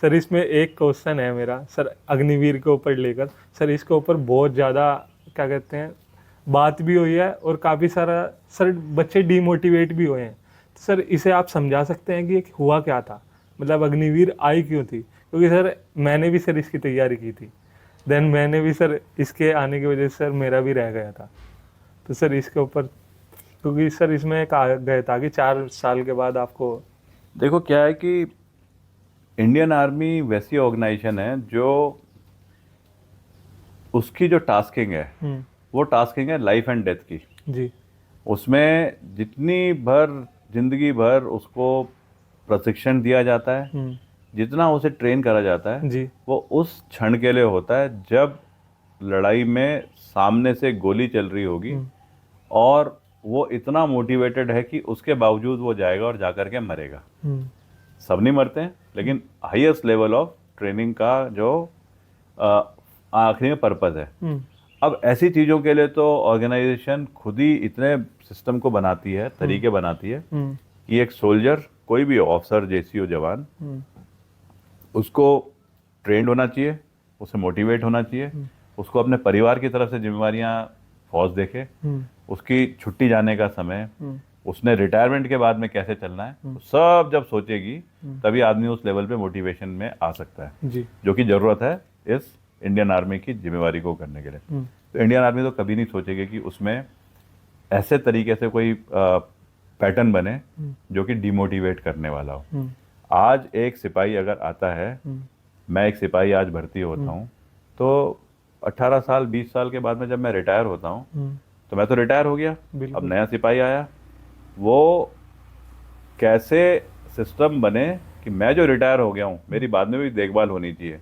Sir इसमें एक question है मेरा सर, अग्निवीर के ऊपर लेकर। सर इसके ऊपर बहुत ज़्यादा क्या कहते हैं बात भी हुई है, और काफ़ी सारा सर बच्चे डीमोटिवेट भी हुए हैं। तो सर इसे आप समझा सकते हैं कि ये हुआ क्या था, मतलब अग्निवीर आई क्यों थी? क्योंकि सर मैंने भी सर इसकी तैयारी की थी, देन मैंने भी सर इसके आने की वजह से सर मेरा भी रह गया था। तो सर इसके ऊपर, क्योंकि सर इसमें कहा गया था कि 4 साल के बाद आपको। देखो क्या है कि इंडियन आर्मी वैसी ऑर्गेनाइजेशन है जो उसकी जो टास्किंग है वो टास्किंग है लाइफ एंड डेथ की। जी। उसमें जितनी भर जिंदगी भर उसको प्रशिक्षण दिया जाता है, जितना उसे ट्रेन करा जाता है, जी। वो उस क्षण के लिए होता है जब लड़ाई में सामने से गोली चल रही होगी और वो इतना मोटिवेटेड है कि उसके बावजूद वो जाएगा और जाकर के मरेगा। सब नहीं मरते हैं, लेकिन हाईएस्ट लेवल ऑफ ट्रेनिंग का जो आखिरी में पर्पस है। अब ऐसी चीज़ों के लिए तो ऑर्गेनाइजेशन खुद ही इतने सिस्टम को बनाती है, तरीके बनाती है कि एक सोल्जर, कोई भी ऑफिसर जैसी हो जवान, उसको ट्रेंड होना चाहिए, उसे मोटिवेट होना चाहिए, उसको अपने परिवार की तरफ से जिम्मेवारियां फौज देखे, उसकी छुट्टी जाने का समय, उसने रिटायरमेंट के बाद में कैसे चलना है, तो सब जब सोचेगी तभी आदमी उस लेवल पे मोटिवेशन में आ सकता है जी। जो कि ज़रूरत है इस इंडियन आर्मी की जिम्मेवारी को करने के लिए। तो इंडियन आर्मी तो कभी नहीं सोचेगी कि उसमें ऐसे तरीके से कोई पैटर्न बने जो कि डिमोटिवेट करने वाला हो। आज एक सिपाही अगर आता है, मैं एक सिपाही आज भर्ती होता हूँ, तो 18 साल 20 साल के बाद में जब मैं रिटायर होता हूँ तो मैं तो रिटायर हो गया, अब नया सिपाही आया, वो कैसे सिस्टम बने कि मैं जो रिटायर हो गया हूँ मेरी बाद में भी देखभाल होनी चाहिए।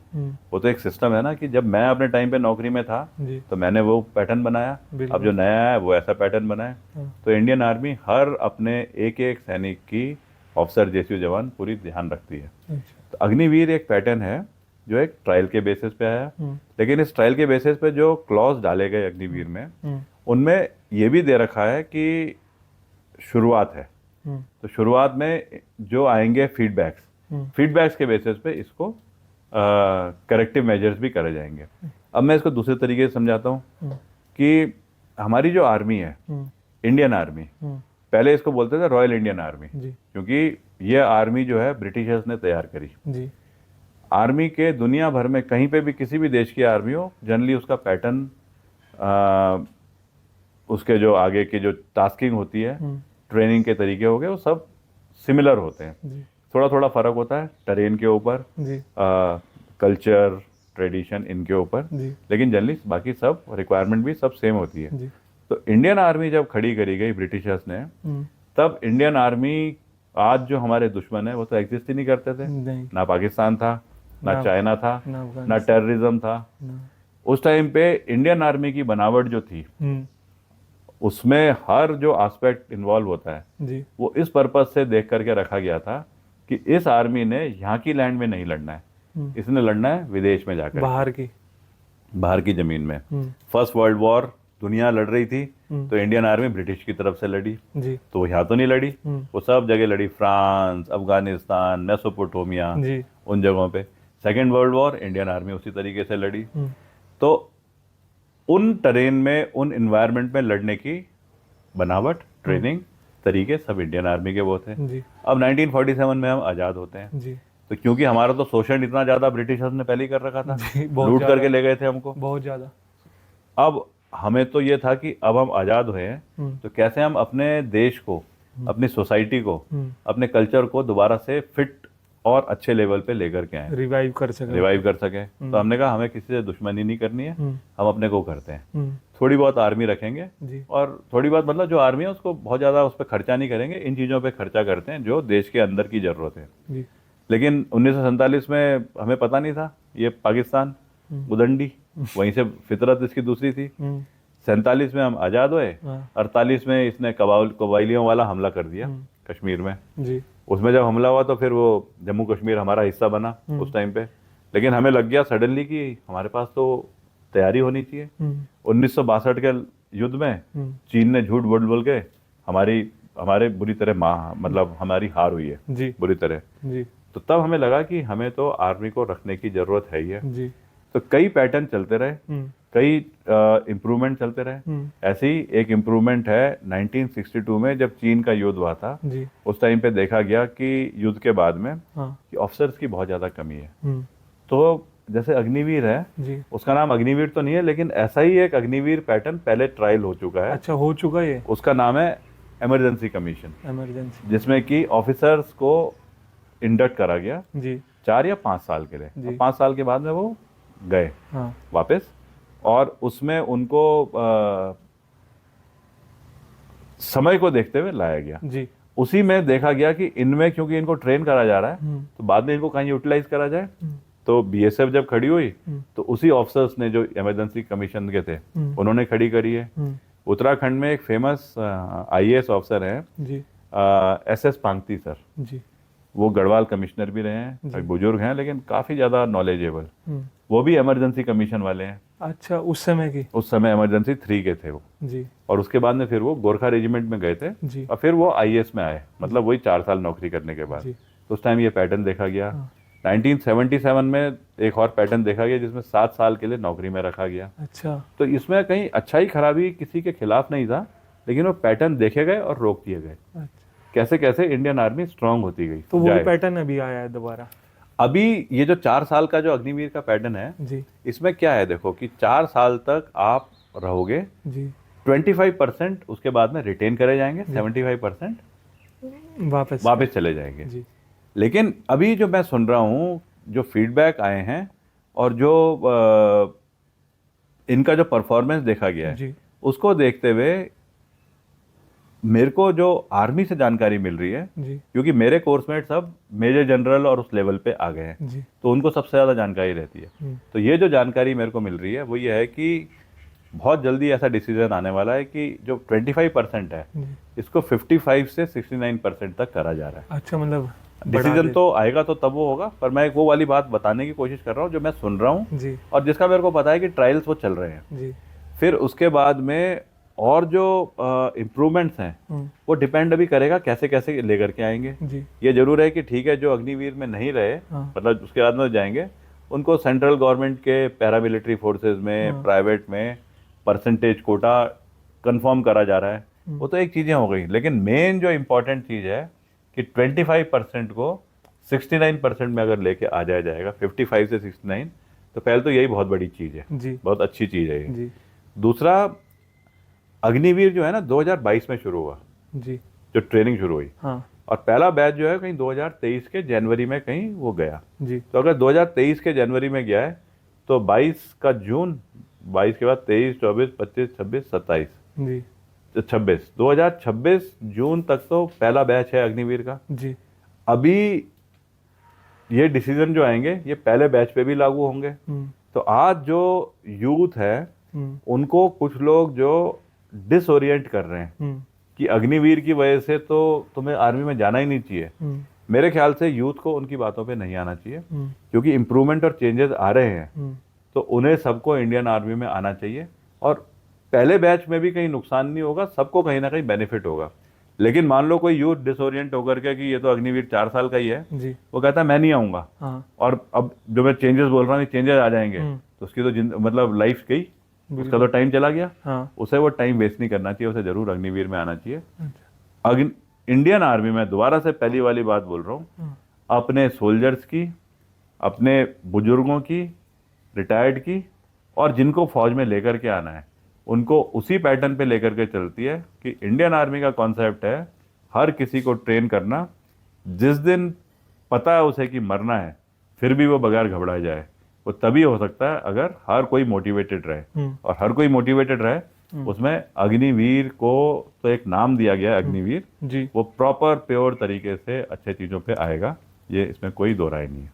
वो तो एक सिस्टम है ना कि जब मैं अपने टाइम पे नौकरी में था तो मैंने वो पैटर्न बनाया, अब जो नया है वो ऐसा पैटर्न बनाए। तो इंडियन आर्मी हर अपने एक एक सैनिक की, ऑफिसर जैसी जवान पूरी ध्यान रखती है। तो अग्निवीर एक पैटर्न है जो एक ट्रायल के बेसिस पे आया, लेकिन इस ट्रायल के बेसिस पे जो क्लॉज डाले गए अग्निवीर में, उनमें ये भी दे रखा है कि शुरुआत है, तो शुरुआत में जो आएंगे फीडबैक्स के बेसिस पे इसको करेक्टिव मेजर्स भी करे जाएंगे। अब मैं इसको दूसरे तरीके से समझाता हूँ कि हमारी जो आर्मी है, इंडियन आर्मी, पहले इसको बोलते थे रॉयल इंडियन आर्मी, क्योंकि ये आर्मी जो है ब्रिटिशर्स ने तैयार करी। आर्मी के दुनिया भर में कहीं पे भी किसी भी देश की आर्मी हो, जनरली उसका पैटर्न, उसके जो आगे की जो टास्किंग होती है, ट्रेनिंग के तरीके हो गए, वो सब सिमिलर होते हैं। थोड़ा थोड़ा फर्क होता है टेरेन के ऊपर, कल्चर, ट्रेडिशन, इनके ऊपर, लेकिन जनरली बाकी सब रिक्वायरमेंट भी सब सेम होती है। तो इंडियन आर्मी जब खड़ी करी गई ब्रिटिशर्स ने, तब इंडियन आर्मी, आज जो हमारे दुश्मन है वो तो एग्जिस्ट ही नहीं करते थे, ना पाकिस्तान था, ना चाइना था, ना टेररिज्म था। उस टाइम पे इंडियन आर्मी की बनावट जो थी, उसमें हर जो एस्पेक्ट इन्वॉल्व होता है वो इस पर्पस से देख करके रखा गया था कि इस आर्मी ने यहाँ की लैंड में नहीं लड़ना है, इसने लड़ना है विदेश में जाकर, बाहर की जमीन में। फर्स्ट वर्ल्ड वॉर दुनिया लड़ रही थी, तो इंडियन आर्मी ब्रिटिश की तरफ से लड़ी, तो वो यहाँ तो नहीं लड़ी, वो सब जगह लड़ी, फ्रांस, अफगानिस्तान, मेसोपोटामिया, उन जगहों पे। Second world war Indian army उसी तरीके से लड़ी। तो उन टेरेन में, उन एनवायरनमेंट में लड़ने की बनावट, ट्रेनिंग, तरीके सब इंडियन आर्मी के वो थे। अब 1947 में हम आज़ाद होते हैं, तो क्योंकि हमारा तो शोषण इतना ज़्यादा ब्रिटिशर्स ने पहले ही कर रखा था, लूट करके ले गए थे हमको बहुत ज़्यादा। अब हमें तो ये था कि अब हम आज़ाद हुए हैं, तो कैसे हम अपने देश को, अपनी सोसाइटी को, अपने कल्चर को दोबारा से फिट और अच्छे लेवल पे लेकर के आए, रिवाइव कर सके। तो हमने कहा हमें किसी से दुश्मनी नहीं करनी है, हम अपने को करते हैं। थोड़ी बहुत आर्मी रखेंगे, और थोड़ी बहुत मतलब जो आर्मी है उसको बहुत ज़्यादा उस पर खर्चा नहीं करेंगे, इन चीज़ों पे खर्चा करते हैं जो देश के अंदर की ज़रूरत है। लेकिन 1947 में हमें पता नहीं था, ये पाकिस्तान उदंडी, वहीं से फितरत इसकी दूसरी थी। 47 में हम आज़ाद हुए, 48 में इसने कबाइलियों वाला हमला कर दिया कश्मीर में। उसमें जब हमला हुआ तो फिर वो जम्मू कश्मीर हमारा हिस्सा बना उस टाइम पे, लेकिन हमें लग गया सडनली कि हमारे पास तो तैयारी होनी चाहिए। 1962 के युद्ध में चीन ने झूठ बोल बोल के हमारे बुरी तरह मतलब हमारी हार हुई है बुरी तरह। तो तब हमें लगा कि हमें तो आर्मी को रखने की ज़रूरत है ही है। जी। तो कई पैटर्न चलते रहे, हम्म। कई इम्प्रूवमेंट चलते रहे। ऐसे ही एक इम्प्रूवमेंट है 1962 में जब चीन का युद्ध हुआ था। जी। उस टाइम पे देखा गया कि युद्ध के बाद में हाँ। कि ऑफिसर्स की बहुत ज़्यादा कमी है। हम्म। तो जैसे अग्निवीर है, जी। उसका नाम अग्निवीर तो नहीं है, लेकिन ऐसा ही एक अग्निवीर पैटर्न पहले ट्रायल हो चुका है। अच्छा, हो चुका ये उसका नाम है इमरजेंसी कमीशन, इमरजेंसी। जिसमें कि ऑफिसर्स को इंडक्ट करा गया जी। 4 या 5 साल के लिए। जी। और 5 साल के बाद में वो गए हाँ। वापस, और उसमें उनको समय को देखते हुए लाया गया। जी। उसी में देखा गया कि इनमें क्योंकि इनको ट्रेन करा जा रहा है, हम्म। तो बाद में इनको कहीं यूटिलाइज करा जाए। तो बीएसएफ जब खड़ी हुई, तो उसी ऑफिसर्स ने जो इमरजेंसी कमीशन के थे उन्होंने खड़ी करी है। उत्तराखंड में एक फेमस आईएएस ऑफिसर हैं, जी। SS Pangti sir. जी। वो गढ़वाल कमिश्नर भी रहे हैं, एक बुजुर्ग हैं लेकिन काफ़ी ज़्यादा नॉलेजेबल। हम्म। वो भी इमरजेंसी कमीशन वाले हैं। अच्छा, उस समय की। उस समय इमरजेंसी 3 के थे वो। जी। और उसके बाद में फिर वो गोरखा रेजिमेंट में गए थे, जी। और फिर वो आईएएस में आए, मतलब वही 4 साल नौकरी करने के बाद। जी। तो उस टाइम ये पैटर्न देखा गया। 1977 में एक और पैटर्न देखा गया जिसमें 7 साल के लिए नौकरी में रखा गया। अच्छा। तो इसमें कहीं अच्छाई खराबी किसी के खिलाफ नहीं था, लेकिन वो पैटर्न देखे गए और रोक दिए गए। अच्छा। कैसे कैसे इंडियन आर्मी स्ट्रांग होती गई। तो वो पैटर्न अभी आया है दोबारा। अभी ये जो 4 साल का जो अग्निवीर का पैटर्न है, जी। इसमें क्या है देखो कि 4 साल तक आप रहोगे। जी। 25% उसके बाद में रिटेन करे जाएंगे, 75% वापस चले जाएंगे। जी। लेकिन अभी जो मैं सुन रहा हूँ, जो फीडबैक आए हैं और जो इनका जो परफॉर्मेंस देखा गया है, जी। उसको देखते हुए मेरे को जो आर्मी से जानकारी मिल रही है, जी। क्योंकि मेरे कोर्समेट सब मेजर जनरल और उस लेवल पे आ गए हैं, जी। तो उनको सबसे ज़्यादा जानकारी रहती है। तो ये जो जानकारी मेरे को मिल रही है वो ये है कि बहुत जल्दी ऐसा डिसीजन आने वाला है कि जो 25% है, इसको 55 से 69% तक करा जा रहा है। अच्छा, मतलब डिसीजन तो आएगा तो तब वो होगा, पर मैं एक वो वाली बात बताने की कोशिश कर रहा हूँ जो मैं सुन रहा हूँ जी। और जिसका मेरे को पता है कि ट्रायल्स वो चल रहे हैं। जी। फिर उसके बाद में और जो इम्प्रूवमेंट्स हैं वो डिपेंड अभी करेगा कैसे कैसे लेकर के आएंगे। जी। ये जरूर है कि ठीक है, जो अग्निवीर में नहीं रहे, मतलब उसके बाद में जाएंगे, उनको सेंट्रल गवर्नमेंट के पैरामिलिट्री फोर्सेज में, प्राइवेट में परसेंटेज कोटा कंफर्म करा जा रहा है। वो तो एक चीज़ें हो गई, लेकिन मेन जो इम्पोर्टेंट चीज़ है कि 25% को 69% में अगर लेके आ जाया जाएगा, 55 से 69, तो पहले तो यही बहुत बड़ी चीज़ है। जी। बहुत अच्छी चीज़ है ये। जी। दूसरा, अग्निवीर जो है ना 2022 में शुरू हुआ, जी। जो ट्रेनिंग शुरू हुई। हाँ। और पहला बैच जो है कहीं 2023 के जनवरी में कहीं वो गया। जी। तो अगर 2023 के जनवरी में गया है तो 22 का जून, 22 के बाद 23, 24, 25, 26, 27, जी। 26, 2026 जून तक तो पहला बैच है अग्निवीर का। जी। अभी ये डिसीजन जो आएंगे ये पहले बैच पे भी लागू होंगे। तो आज जो यूथ है उनको कुछ लोग जो डिसओरिएंट कर रहे हैं कि अग्निवीर की वजह से तो तुम्हें आर्मी में जाना ही नहीं चाहिए, मेरे ख्याल से यूथ को उनकी बातों पे नहीं आना चाहिए, क्योंकि इम्प्रूवमेंट और चेंजेस आ रहे हैं। तो उन्हें सबको इंडियन आर्मी में आना चाहिए, और पहले बैच में भी कहीं नुकसान नहीं होगा, सबको कहीं ना कहीं बेनिफिट होगा। लेकिन मान लो कोई यूथ डिसओरिएंट होकर के कि ये तो अग्निवीर 4 साल का ही है, वो कहता है मैं नहीं आऊँगा, और अब जो मैं चेंजेस बोल रहा हूँ चेंजेस आ जाएंगे, तो उसकी तो मतलब लाइफ गई, उसका तो टाइम चला गया। उसे वो टाइम वेस्ट नहीं करना चाहिए, उसे जरूर अग्निवीर में आना चाहिए। इंडियन आर्मी में दोबारा से पहली वाली बात बोल रहा हूँ, अपने सोल्जर्स की, अपने बुजुर्गों की, रिटायर्ड की, और जिनको फौज में लेकर के आना है, उनको उसी पैटर्न पे लेकर के चलती है कि इंडियन आर्मी का कॉन्सेप्ट है हर किसी को ट्रेन करना। जिस दिन पता है उसे कि मरना है, फिर भी वो बगैर घबराए जाए, वो तभी हो सकता है अगर हर कोई मोटिवेटेड रहे। और हर कोई मोटिवेटेड रहे, उसमें अग्निवीर को तो एक नाम दिया गया है अग्निवीर जी, वो प्रॉपर प्योर तरीके से अच्छे चीज़ों पे आएगा, ये इसमें कोई दो राय नहीं है।